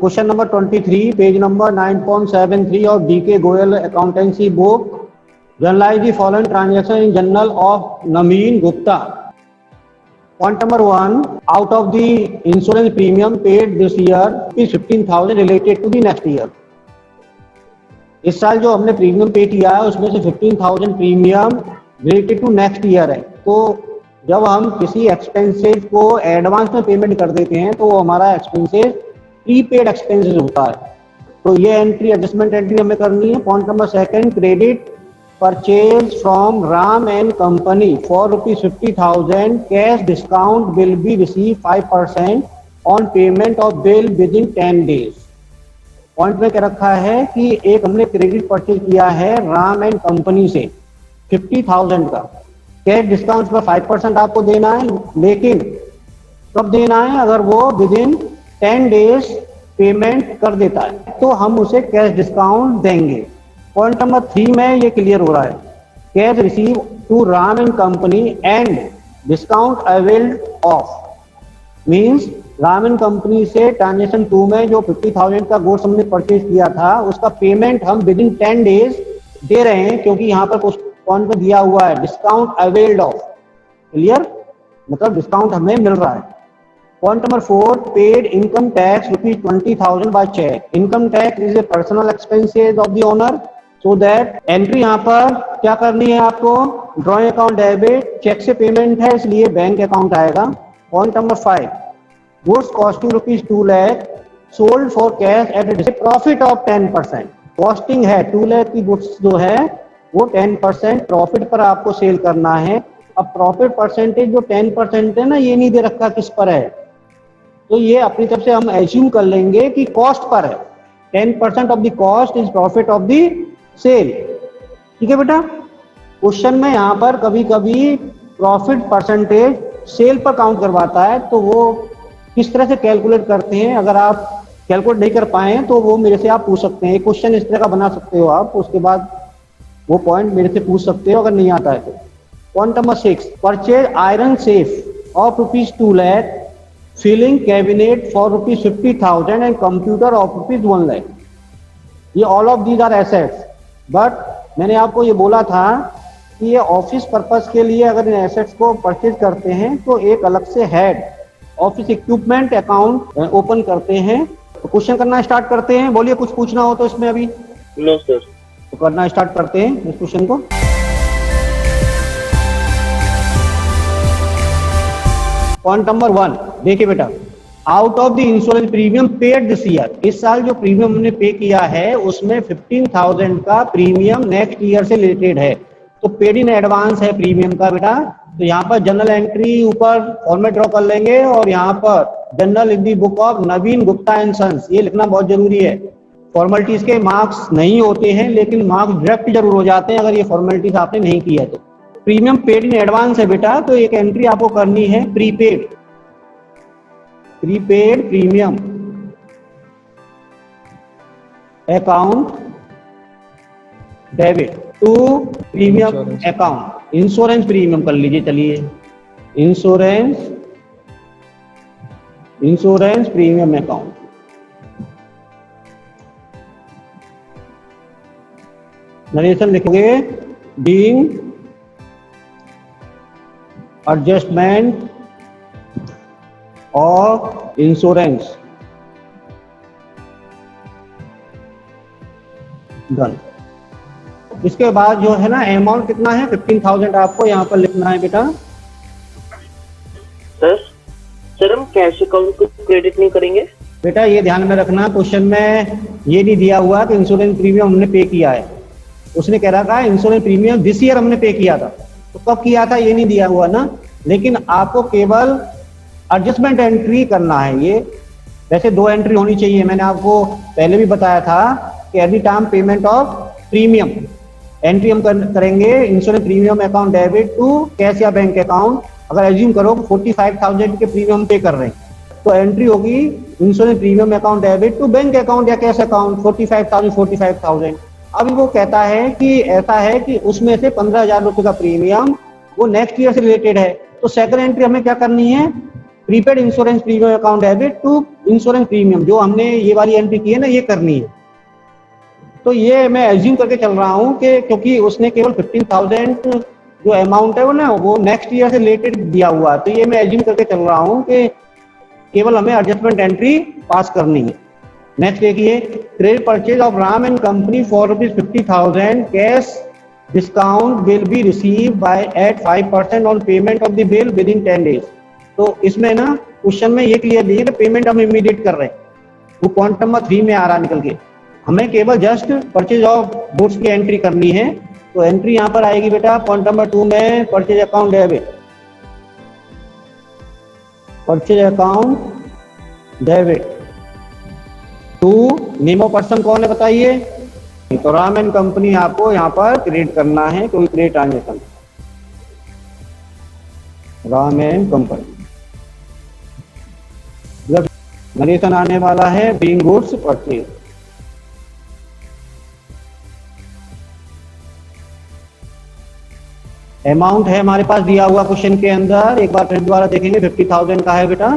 Question number 23, page number 9.73 of DK Goyal accountancy book. Journalize the following transaction in journal of Naveen Gupta. Point number 1, out of the insurance premium paid this year is 15,000 related to the next year. इस साल जो हमने premium पे किया है उसमें से 15,000 premium related to next year है। तो जब हम किसी एक्सपेंसेस को एडवांस में पेमेंट कर देते हैं तो वो हमारा एक्सपेंसेस प्रीपेड एक्सपेंसेस होता है। तो ये एंट्री एडजस्टमेंट एंट्री हमें करनी है। Point number 2, credit purchase from Ram and company for ₹50,000 cash discount will be receive 5% on payment of bill within 10 days. Point में क्या रखा है कि एक हमने क्रेडिट परचेज किया है राम एंड कंपनी से 50,000 का, कैश डिस्काउंट पर 5% आपको देना है, लेकिन कब देना है? अगर वो विद इन 10 डेज पेमेंट कर देता है तो हम उसे कैश डिस्काउंट देंगे। पॉइंट नंबर 3 में ये क्लियर हो रहा है, cash receive to Ram and company and discount availed of means Ram and company से ट्रांजेक्शन 2 में जो 50,000 का गुड्स हमने परचेज किया था उसका पेमेंट हम विद इन 10 डेज दे रहे हैं, क्योंकि यहाँ पर कुछ पॉइंट में दिया हुआ है डिस्काउंट अवेल्ड ऑफ। क्लियर? मतलब डिस्काउंट हमें मिल रहा है। Point number 4, paid income tax ₹20,000 by cheque. Income tax is a personal expenses of the owner, so that entry यहाँ पर क्या करनी है आपको? ड्रॉइंग अकाउंट डेबिट, चेक से पेमेंट है इसलिए बैंक अकाउंट आएगा। Point number 5, goods costing ₹2 lakh sold for cash at a profit of 10%। Costing है 2 लाख की गुड्स जो है वो 10% प्रॉफिट पर आपको सेल करना है। अब प्रॉफिट परसेंटेज जो 10% है ना, ये नहीं दे रखा किस पर है, तो ये अपनी तरफ से हम एज्यूम कर लेंगे कि कॉस्ट पर है। 10% of the cost is profit of the sale. ठीक है बेटा? क्वेश्चन में यहाँ पर कभी कभी प्रॉफिट परसेंटेज सेल पर काउंट करवाता है, तो वो किस तरह से कैलकुलेट करते हैं, अगर आप कैलकुलेट नहीं कर पाए तो वो मेरे से आप पूछ सकते हैं। क्वेश्चन इस तरह का बना सकते हो आप, उसके बाद वो पॉइंट मेरे से पूछ सकते हो अगर नहीं आता है तो। Point number 6, purchase iron safe of ₹2 lakh, filling cabinet for ₹50,000 and computer of ₹1 lakh. ये all of these are assets, but मैंने आपको ये बोला था कि ये ऑफिस पर्पस के लिए अगर इन एसेट्स को परचेज करते हैं तो एक अलग से head office equipment account open करते हैं। तो क्वेश्चन करना स्टार्ट करते हैं। बोलिए कुछ पूछना हो तो इसमें अभी। No sir. तो करना स्टार्ट करते हैं इस क्वेश्चन को। पॉइंट नंबर 1 देखिए बेटा, out of the insurance premium paid this year, इस साल जो प्रीमियम हमने पे किया है उसमें 15,000 का प्रीमियम नेक्स्ट ईयर से रिलेटेड है, तो पेड इन एडवांस है प्रीमियम का बेटा। तो यहाँ पर जनरल एंट्री ऊपर फॉर्मेट ड्रॉ कर लेंगे और यहाँ पर journal in the book of Naveen Gupta and sons, ये लिखना बहुत जरूरी है। फॉर्मेलिटीज के मार्क्स नहीं होते हैं लेकिन मार्क्स डायरेक्ट जरूर हो जाते हैं अगर ये फॉर्मेलिटीज आपने नहीं की है तो। प्रीमियम पेड इन एडवांस है बेटा, तो एक एंट्री आपको करनी है prepaid, prepaid premium account debit to premium account. Insurance premium कर लीजिए, चलिए इंश्योरेंस प्रीमियम अकाउंट। नरेशन लिखोगे being adjustment of insurance done. इसके बाद जो है ना अमाउंट कितना है 15,000 आपको यहाँ पर लिखना है बेटा। सर हम कैश अकाउंट को क्रेडिट नहीं करेंगे बेटा, ये ध्यान में रखना, क्वेश्चन में ये नहीं दिया हुआ कि इंश्योरेंस प्रीमियम हमने पे किया है। उसने कह रहा था इंश्योरेंस प्रीमियम दिस ईयर हमने पे किया था, तो कब किया था ये नहीं दिया हुआ ना, लेकिन आपको केवल एडजस्टमेंट एंट्री करना है। ये वैसे 2 एंट्री होनी चाहिए, मैंने आपको पहले भी बताया था कि every time payment of premium entry हम करेंगे insurance premium account debit to cash या बैंक अकाउंट। अगर एज्यूम करो 45,000 के प्रीमियम पे कर रहे हैं तो एंट्री होगी insurance premium account debit to bank account या कैश अकाउंट 45,000। अभी वो कहता है कि ऐसा है कि उसमें से 15,000 रुपए का प्रीमियम वो नेक्स्ट ईयर से रिलेटेड है, तो सेकंड एंट्री हमें क्या करनी है? Prepaid insurance premium account debit to insurance premium जो हमने ये वाली एंट्री की है ना, ये करनी है। तो ये मैं एज्यूम करके चल रहा हूँ कि क्योंकि उसने केवल 15,000 जो अमाउंट है वो ना वो नेक्स्ट ईयर से रिलेटेड दिया हुआ है, तो ये मैं एज्यूम करके चल रहा हूँ कि केवल हमें एडजस्टमेंट एंट्री पास करनी है। नेक्स्ट देखिए, credit purchase of Ram and company for ₹50,000 cash discount will be receive by at 5% on payment of the bill within 10 days. तो इसमें ना क्वेश्चन में ये क्लियर नहीं है कि पेमेंट हम इमीडिएट कर रहे हैं, वो पॉइंट नंबर 3 में आ रहा निकल के। हमें केवल जस्ट परचेज ऑफ गुड्स की एंट्री करनी है, तो एंट्री यहाँ पर आएगी बेटा पॉइंट नंबर 2 में, purchase account debit, purchase account debit to name of person कौन है बताइए, तो राम एंड कंपनी आपको यहाँ पर क्रिएट करना है, कोई create transaction Ram and company. Narration आने वाला है बीइंग गुड्स परचेज। अमाउंट है हमारे पास दिया हुआ क्वेश्चन के अंदर, एक बार फिर दोबारा देखेंगे 50,000 का है बेटा,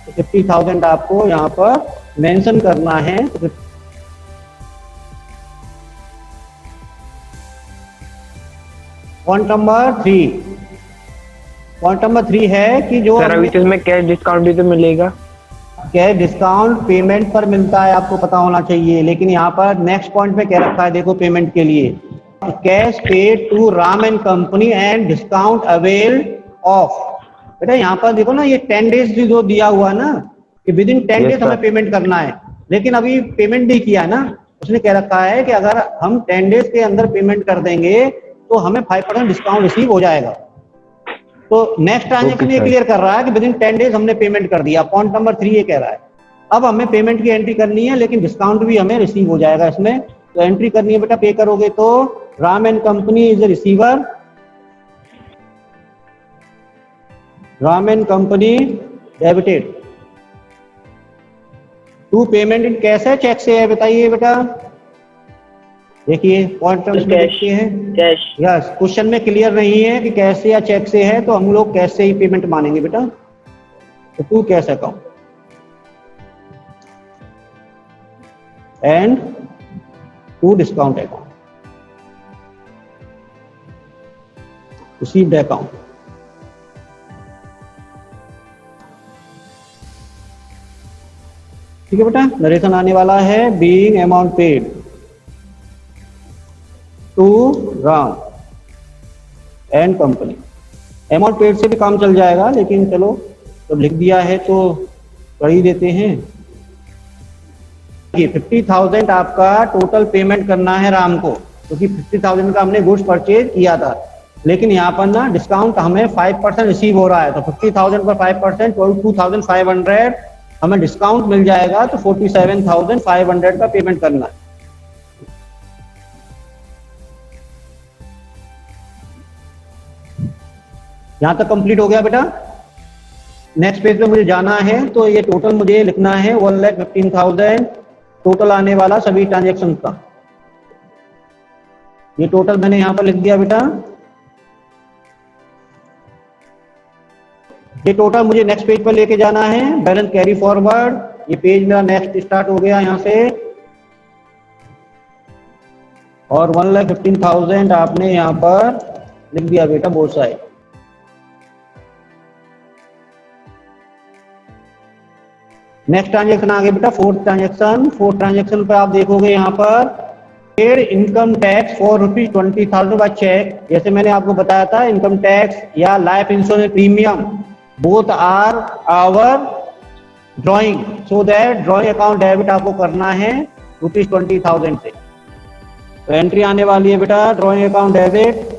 तो 50,000 आपको यहाँ पर मेंशन करना है। पॉइंट नंबर 3, पॉइंट नंबर 3 है कि जो सर अभी तो इसमें कैश डिस्काउंट भी तो मिलेगा। कैश डिस्काउंट पेमेंट पर मिलता है, आपको पता होना चाहिए, लेकिन यहाँ पर नेक्स्ट पॉइंट में क्या रखा है देखो, पेमेंट के लिए cash paid to Ram and company and discount avail of. बेटा यहाँ पर देखो ना, ये 10 डेज जो दिया हुआ ना कि विद इन 10 डेज हमें पेमेंट करना है, लेकिन अभी पेमेंट नहीं किया है ना, उसने कह रखा है कि अगर हम 10 डेज के अंदर पेमेंट कर देंगे तो हमें 5% डिस्काउंट रिसीव हो जाएगा। तो नेक्स्ट ट्रांजेक्शन ये क्लियर कर रहा है कि विद इन 10 डेज हमने पेमेंट कर दिया, पॉइंट नंबर 3 ये कह रहा है। अब हमें पेमेंट की एंट्री करनी है, लेकिन डिस्काउंट भी हमें रिसीव हो जाएगा इसमें, तो एंट्री करनी है बेटा, पे करोगे तो Ram and company is a receiver, Ram and company debited to payment in cash है चेक से है, बताइए बेटा। देखिए पॉइंट देखते हैं, कैश। यस क्वेश्चन में क्लियर नहीं है कि कैश से या चेक से है, तो हम लोग कैश से ही पेमेंट मानेंगे बेटा, तो to cash account and to discount account received account. ठीक है बेटा, नरेशन आने वाला है being amount paid to Ram and company. Amount paid से भी काम चल जाएगा, लेकिन चलो जब लिख दिया है तो कर ही देते हैं। 50,000 आपका टोटल पेमेंट करना है राम को, क्योंकि 50,000 का हमने गुड्स परचेज किया था, लेकिन यहाँ पर ना डिस्काउंट हमें 5% रिसीव हो रहा है, तो 50,000 पर 5% 22,500 हमें डिस्काउंट मिल जाएगा, तो 47,500 का पेमेंट करना है। यहां तक कंप्लीट हो गया बेटा। नेक्स्ट पेज पे मुझे जाना है, तो ये टोटल मुझे लिखना है 1,15,000 टोटल आने वाला सभी ट्रांजेक्शन का, ये टोटल मैंने यहां पर लिख दिया बेटा। ये टोटल मुझे नेक्स्ट पेज पर लेके जाना है, बैलेंस कैरी फॉरवर्ड, ये पेज मेरा नेक्स्ट स्टार्ट हो गया यहां से, और 1,15,000 आपने यहां पर लिख दिया बेटा बोथ साइड। नेक्स्ट ट्रांजेक्शन आ गया बेटा फोर्थ ट्रांजेक्शन। फोर्थ ट्रांजेक्शन पे आप देखोगे यहाँ पर paid income tax for ₹20,000 by cheque. जैसे मैंने आपको बताया था, इनकम टैक्स या life insurance premium both are our drawing, so that drawing account debit आपको करना है ₹20,000 से। तो एंट्री आने वाली है बेटा ड्रॉइंग अकाउंट डेबिट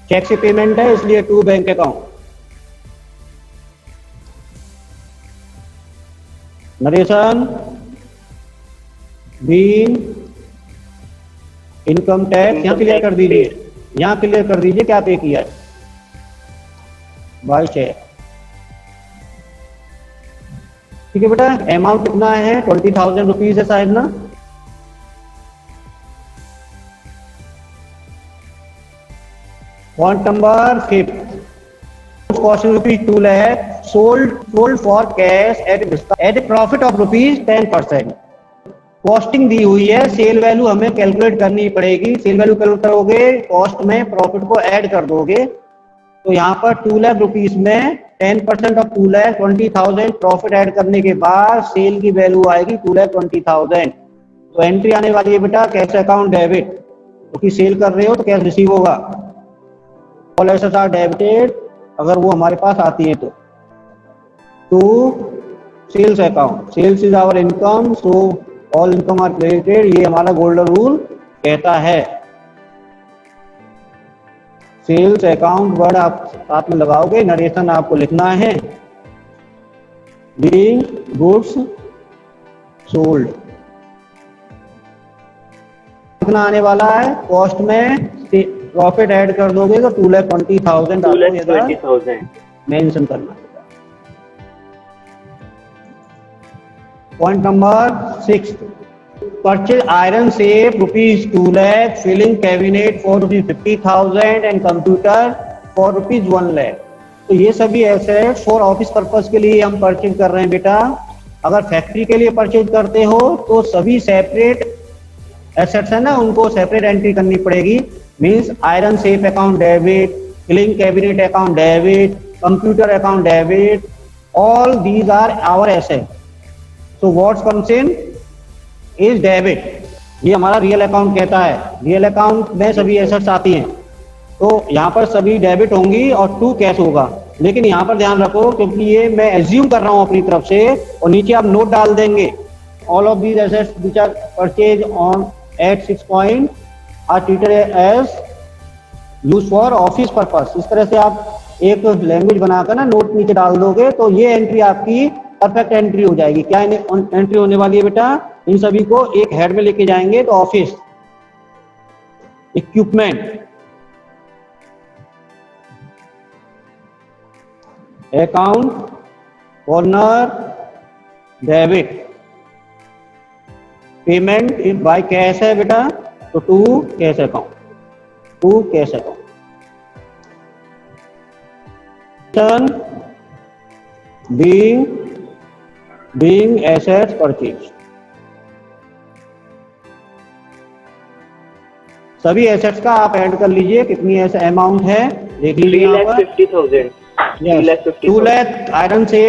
चेक से पेमेंट है, इसलिए to bank account. Narration been income tax यहाँ क्लियर कर दीजिए, यहाँ क्लियर कर दीजिए क्या पे किया है बाय चेक। ठीक है बेटा, अमाउंट कितना है 20,000 रुपीज है शायद ना। Point number 5, costing rupees 2 lakh sold for cash at a profit of rupees 10%. Costing दी हुई है, सेल वैल्यू हमें कैलकुलेट करनी पड़ेगी। सेल वैल्यू कैलकुलेट करोगे, कॉस्ट में प्रॉफिट को ऐड कर दोगे, तो यहाँ पर 2 लाख रुपीज में 10% ऑफ 2 लाख 20,000 प्रॉफिट ऐड करने के बाद सेल की वैल्यू आएगी 2 लाख 20,000। तो एंट्री आने वाली है बेटा कैश अकाउंट डेबिट, क्योंकि सेल कर रहे हो तो कैश रिसीव होगा। ऑल एसेट्स आर डेबिटेड, अगर वो हमारे पास आती है तो sales account, sales is our income, so all income are credited, ये हमारा गोल्डन रूल कहता है। सेल्स अकाउंट वर्ड आप साथ में लगाओगे, नरेशन आपको लिखना है, बीइंग गुड्स सोल्ड लिखना आने वाला है। कॉस्ट में प्रॉफिट ऐड कर दोगे तो 2,20,000 2,20,000 मेंशन करना है। Point number 6, purchase iron safe rupees 2 lakh, filling cabinet for rupees 50,000 and computer for rupees 1 lakh. तो ये सभी एसेट फॉर ऑफिस पर्पज के लिए हम परचेज कर रहे हैं बेटा। अगर फैक्ट्री के लिए परचेज करते हो तो सभी सेपरेट एसेट्स है ना, उनको सेपरेट एंट्री करनी पड़ेगी। Means iron safe account debit, filling cabinet account debit, computer account debit, all these are our asset. So what comes in is debit, ये हमारा रियल अकाउंट कहता है। रियल अकाउंट में सभी एसेट्स आती हैं, तो यहाँ पर सभी डेबिट होंगी और टू कैश होगा। लेकिन यहाँ पर ध्यान रखो, क्योंकि ये मैं एज्यूम कर रहा हूँ अपनी तरफ से, और नीचे आप नोट डाल देंगे, all of these assets which are purchase on at 6 point are treated as use for office purpose. इस तरह से आप एक लैंग्वेज बनाकर ना नोट नीचे डाल दोगे तो ये एंट्री आपकी परफेक्ट एंट्री हो जाएगी। क्या एंट्री होने वाली है बेटा? इन सभी को एक हेड में लेके जाएंगे तो office, equipment, account, corner, debit, payment by cash है बेटा, तो to cash account, to cash account. being assets purchase, सभी एसेट्स का आप ऐड कर लीजिए, कितनी ऐसा अमाउंट है देख लीजिए यहाँ पर। 3,50,000। 2 लाख आयरन से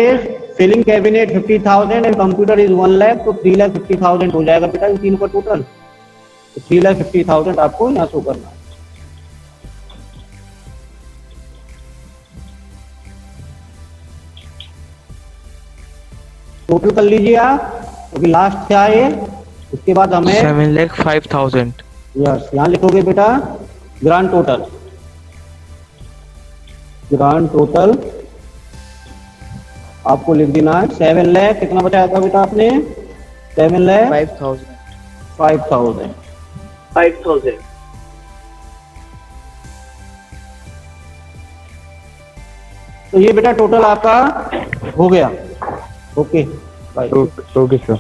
filling cabinet 50,000 and computer is 1 lakh, तो 3,50,000 हो जाएगा बेटा इन तीनों का टोटल। तो 3,50,000 आपको यहाँ शो करना है। टोटल कर लीजिए आप, क्योंकि लास्ट क्या है, उसके बाद हमें 7,05,000। यस, यहाँ लिखोगे बेटा ग्रांड टोटल। ग्रांड टोटल आपको लिख देना है 7 लाख, कितना बचाया था बेटा आपने? 7 लाख 5,000। तो ये बेटा टोटल आपका हो गया। Okay bye. Okay sir.